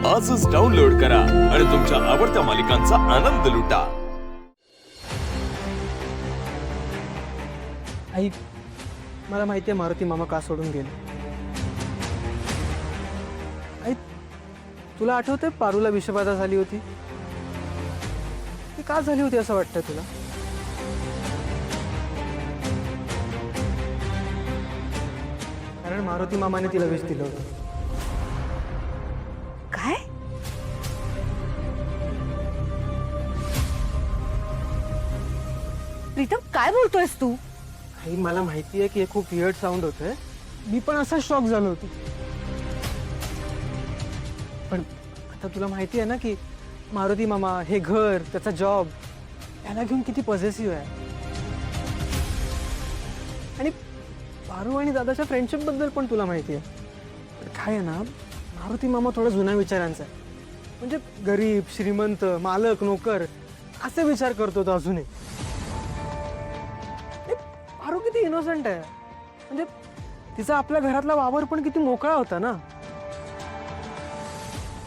आजच डाउनलोड करा आणि तुमच्या आवडत्या मालिकांचा आनंद लुटा। आई, मला माहिती आहे मारुती मामा का सोडून गेले। आई, तुला आठवतंय पारूला विषबाधा झाली होती? ती का झाली होती असं वाटतंय तुला? कारण मारुती मामाने तिला विष दिलं होतं। काय? प्रीतम, काय बोलतोयस तू? आई, मला माहिती आहे की हे खूप वियर्ड साऊंड होतंय। मी पण असा शॉक झालो होतो। पण आता तुला माहिती आहे ना की मारुती मामा, हे घर, त्याचा जॉब, याला घेऊन किती पॉझिटिव्ह आहे। आणि पारू आणि दादाच्या फ्रेंडशिप बद्दल पण तुला माहिती आहे। पण काय आहे ना, मारुती मामा थोडा जुन्या विचारांचा आहे। म्हणजे गरीब, श्रीमंत, मालक, नोकर असे विचार करतो तो अजूनही। पारू किती इनोसंट आहे। म्हणजे तिचा आपल्या घरातला वावर पण किती मोकळा होता ना।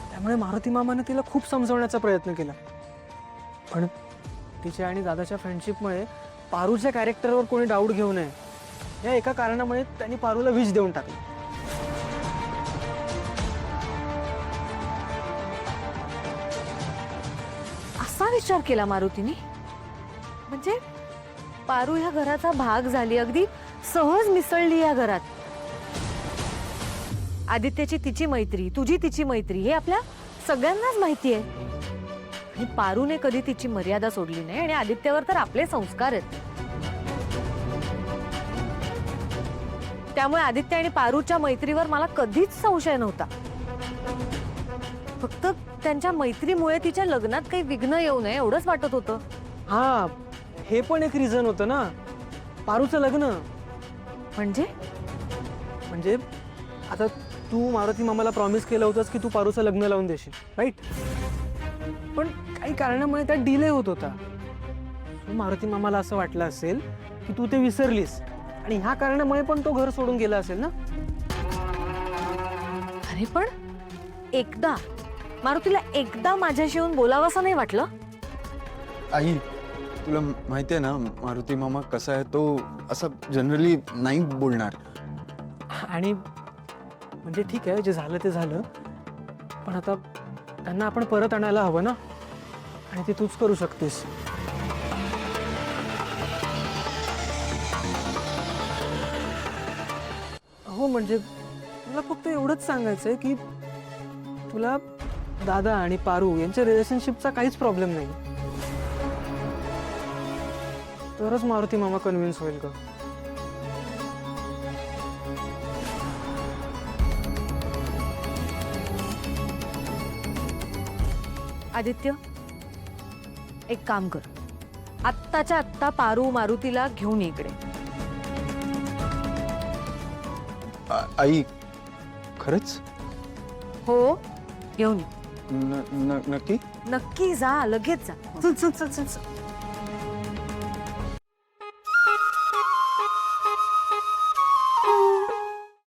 त्यामुळे मारुती मामाने तिला खूप समजवण्याचा प्रयत्न केला। पण तिच्या आणि दादाच्या फ्रेंडशिपमुळे पारूच्या कॅरेक्टरवर कोणी डाऊट घेऊ नये या एका कारणामुळे त्यांनी पारूला विष देऊन टाकलं। असा विचार केला मारुतीने? म्हणजे पारू ह्या घराचा भाग झाली, अगदी सहज मिसळली या घरात। आदित्यची तिची मैत्री, तुझी तिची मैत्री, हे आपल्या सगळ्यांनाच माहिती आहे। आणि पारूने कधी तिची मर्यादा सोडली नाही आणि आदित्यवर तर आपले संस्कार आहेत। त्यामुळे आदित्य आणि पारूच्या मैत्रीवर मला कधीच संशय नव्हता। फक्त त्यांच्या मैत्रीमुळे तिच्या लग्नात काही विघ्न येऊ नये एवढंच वाटत होतं। हा, हे पण एक रिझन होतं ना पारूचं लग्न। म्हणजे आता तू मारुती मामाला प्रॉमिस केलं होतंस की तू पारूचं लग्न लावून देशील, राईट? पण काही कारणामुळे त्यात डिले होत होता। मारुती मामाला असं वाटलं असेल की तू ते विसरलीस आणि ह्या कारणामुळे पण तो घर सोडून गेला असेल ना। अरे पण एकदा मारुतीला एकदा माझ्याशी येऊन बोलावं असं नाही वाटलं? आई, तुला माहिती आहे ना मारुती मामा कसा आहे, तो असा जनरली नाही बोलणार। आणि म्हणजे ठीक आहे, जे झालं ते झालं, पण आता त्यांना आपण परत आणायला हवं ना, आणि ते तूच करू शकतेस। हो, म्हणजे मला फक्त एवढंच सांगायचंय की तुला दादा आणि पारू यांच्या रिलेशनशिपचा काहीच प्रॉब्लेम नाही, तरच मारुती मामा कन्व्हिन्स होईल का? आदित्य, एक काम कर, आत्ताच्या आत्ता पारू मारुतीला घेऊन ये इकडे। आई, खरंच? हो, घेऊन ये। नक्की? नक्की जा, लगेच जा। चल चल चल चल चल।